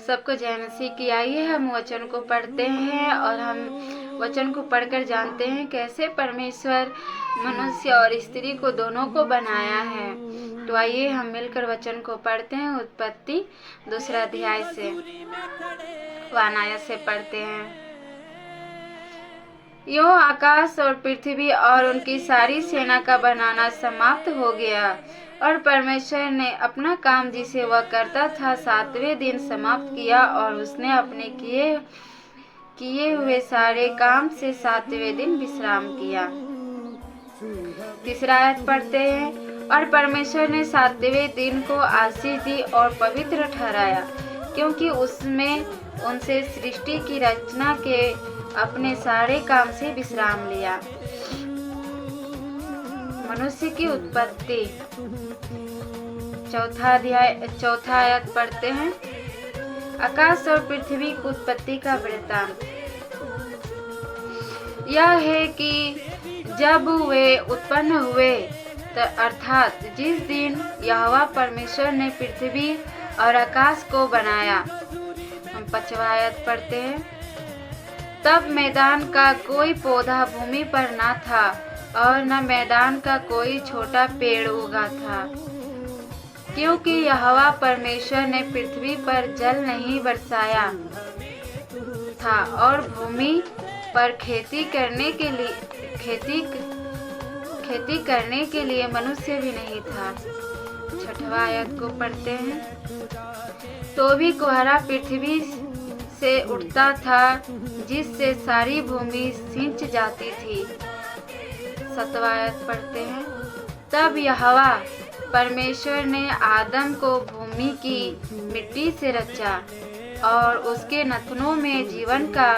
सबको जय मसीह की। आइए हम वचन को पढ़ते हैं और हम वचन को पढ़कर जानते हैं कैसे परमेश्वर मनुष्य और स्त्री को दोनों को बनाया है। तो आइए हम मिलकर वचन को पढ़ते हैं। उत्पत्ति 2 अध्याय से 1 आयत से पढ़ते हैं। यो आकाश और पृथ्वी और उनकी सारी सेना का बनाना समाप्त हो गया और परमेश्वर ने अपना काम जिसे वह करता था 7वें दिन समाप्त किया और उसने अपने किए हुए सारे काम से 7वें दिन विश्राम किया। 3 आयत पढ़ते हैं। और परमेश्वर ने 7वें दिन को आशीष दी और पवित्र ठहराया, क्योंकि उसमें उनसे सृष्टि की रचना के अपने सारे काम से विश्राम लिया। मनुष्य की उत्पत्ति 4 आयत पढ़ते हैं। आकाश और पृथ्वी की उत्पत्ति का वृत्तांत यह है कि जब वे उत्पन्न हुए अर्थात जिस दिन यहोवा परमेश्वर ने पृथ्वी और आकाश को बनाया। हम 5 आयत पढ़ते हैं। तब मैदान का कोई पौधा भूमि पर न था और न मैदान का कोई छोटा पेड़ उगा था, क्योंकि यहोवा परमेश्वर ने पृथ्वी पर जल नहीं बरसाया था और भूमि पर खेती करने के लिए मनुष्य भी नहीं था। 6 आयत को पढ़ते हैं। तो भी कोहरा पृथ्वी से उठता था, जिससे सारी भूमि सिंच जाती थी। 7 आयत पढ़ते हैं। तब यहोवा परमेश्वर ने आदम को भूमि की मिट्टी से रचा और उसके नथनों में जीवन का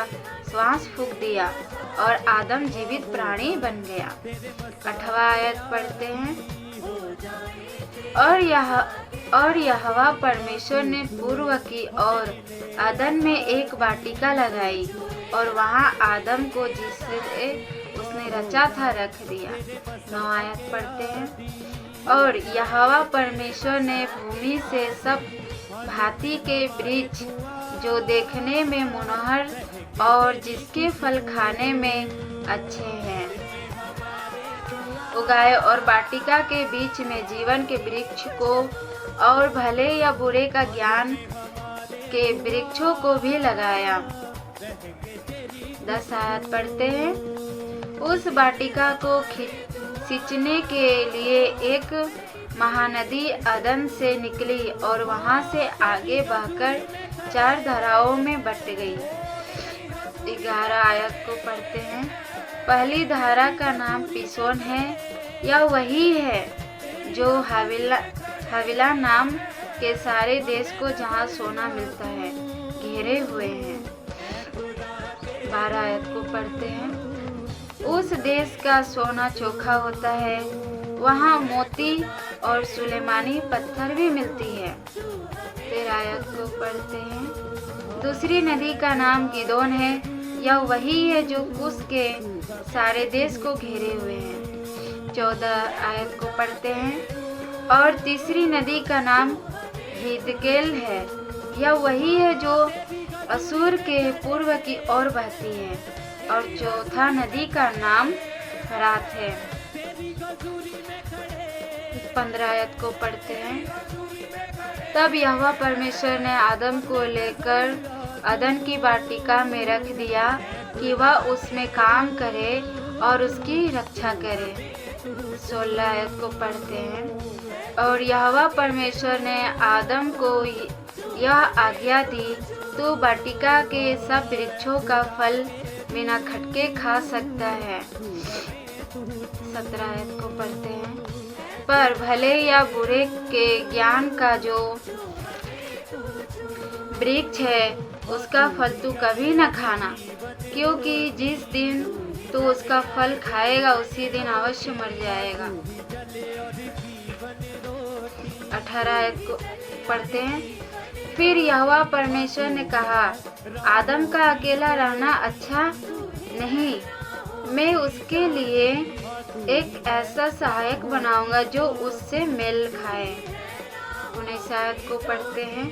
श्वास फूंक दिया और आदम जीवित प्राणी बन गया। 8 आयत पढ़ते हैं। और यहोवा परमेश्वर ने पूर्व की ओर अदन में एक वाटिका लगाई और वहां आदम को जिसे उसने रचा था रख दिया। 9 आयत पढ़ते हैं। और यहोवा परमेश्वर ने भूमि से सब भांति के वृक्ष जो देखने में मनोहर और जिसके फल खाने में अच्छे हैं उगाए और वाटिका के बीच में जीवन के वृक्ष को और भले या बुरे का ज्ञान के वृक्षों को भी लगाया। 10 आयत पढ़ते हैं। उस वाटिका को सींचने के लिए एक महानदी अदन से निकली और वहां से आगे बहकर 4 धाराओं में बट गई। 11 आयत को पढ़ते हैं। पहली धारा का नाम पिसोन है। यह वही है जो हविला नाम के सारे देश को जहाँ सोना मिलता है घेरे हुए हैं। 12 आयत को पढ़ते हैं। उस देश का सोना चोखा होता है, वहाँ मोती और सुलेमानी पत्थर भी मिलती है। 13 आयत को पढ़ते हैं। दूसरी नदी का नाम गिदोन है। यह वही है जो कुश के सारे देश को घेरे हुए हैं। 14 आयत को पढ़ते हैं। और तीसरी नदी का नाम हिदकेल है। यह वही है जो असूर के पूर्व की ओर बहती है। और चौथा नदी का नाम फरात है। 15 आयत को पढ़ते हैं। तब यहोवा परमेश्वर ने आदम को लेकर अदन की वाटिका में रख दिया कि वह उसमें काम करे और उसकी रक्षा करे। 16 आयत को पढ़ते हैं। और यहोवा परमेश्वर ने आदम को यह आज्ञा दी, तू वाटिका के सब वृक्षों का फल बिना खटके खा सकता है। 17 आयत को पढ़ते हैं। पर भले या बुरे के ज्ञान का जो वृक्ष है उसका फल तू कभी न खाना, क्योंकि जिस दिन तू उसका फल खाएगा उसी दिन अवश्य मर जाएगा। 18 आयत को पढ़ते हैं। फिर यहोवा परमेश्वर ने कहा, आदम का अकेला रहना अच्छा नहीं, मैं उसके लिए एक ऐसा सहायक बनाऊंगा जो उससे मेल खाए। 19 आयत को पढ़ते हैं।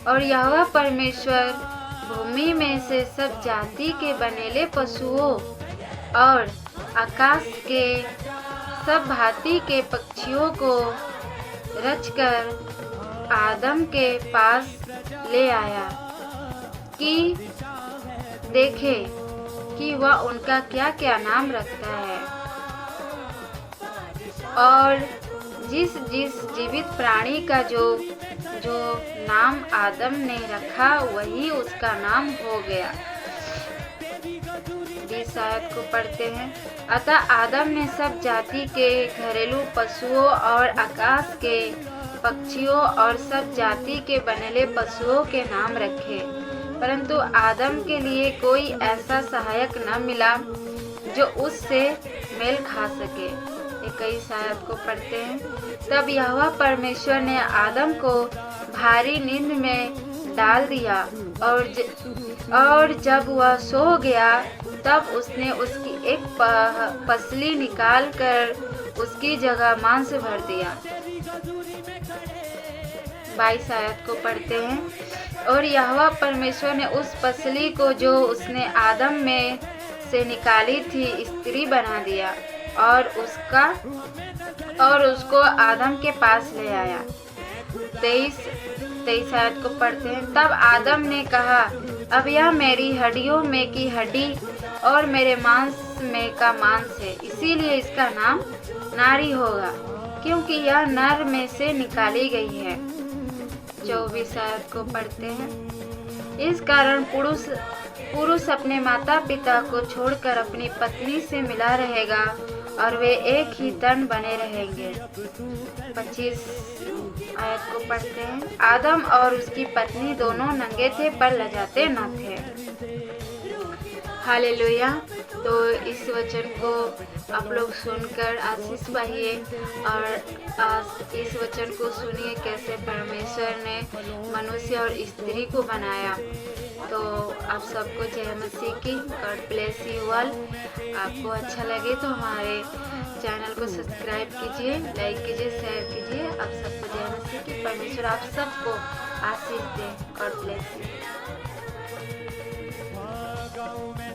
और यहोवा परमेश्वर भूमि में से सब जाति के बनेले पशुओं और आकाश के सब भांति के पक्षियों को रचकर आदम के पास ले आया कि देखे कि वह उनका क्या क्या नाम रखता है। और जिस जिस जीवित प्राणी का जो नाम आदम ने रखा वही उसका नाम हो गया। 20 आयत को पढ़ते हैं। अतः आदम ने सब जाति के घरेलू पशुओं और आकाश के पक्षियों और सब जाति के बनेले पशुओं के नाम रखे, परंतु आदम के लिए कोई ऐसा सहायक न मिला जो उससे मेल खा सके। 21 आयत को पढ़ते हैं। तब यहोवा परमेश्वर ने आदम को भारी नींद में डाल दिया और जब वह सो गया तब उसने उसकी एक पसली निकाल कर उसकी जगह मांस भर दिया। 22 आयत को पढ़ते हैं। और यहोवा परमेश्वर ने उस पसली को जो उसने आदम में से निकाली थी स्त्री बना दिया और उसको आदम के पास ले आया। 23 आयत को पढ़ते हैं। तब आदम ने कहा, अब यह मेरी हड्डियों में की हड्डी और मेरे मांस में का मांस है, इसीलिए इसका नाम नारी होगा, क्योंकि यह नर में से निकाली गई है। 24 आयत को पढ़ते हैं। इस कारण पुरुष अपने माता पिता को छोड़कर अपनी पत्नी से मिला रहेगा और वे एक ही तन बने रहेंगे। 25 आयत को पढ़ते हैं। आदम और उसकी पत्नी दोनों नंगे थे पर लजाते न थे। हालेलुया। तो इस वचन को आप लोग सुनकर आशीष पाइए और इस वचन को सुनिए कैसे परमेश्वर ने मनुष्य और स्त्री को बनाया। तो आप सबको जय मसीह की। God bless you all. आपको अच्छा लगे तो हमारे चैनल को सब्सक्राइब कीजिए, लाइक कीजिए, शेयर कीजिए। आप सबको जय मसीह की। परमेश्वर आप सबको आशीष दे। God bless you.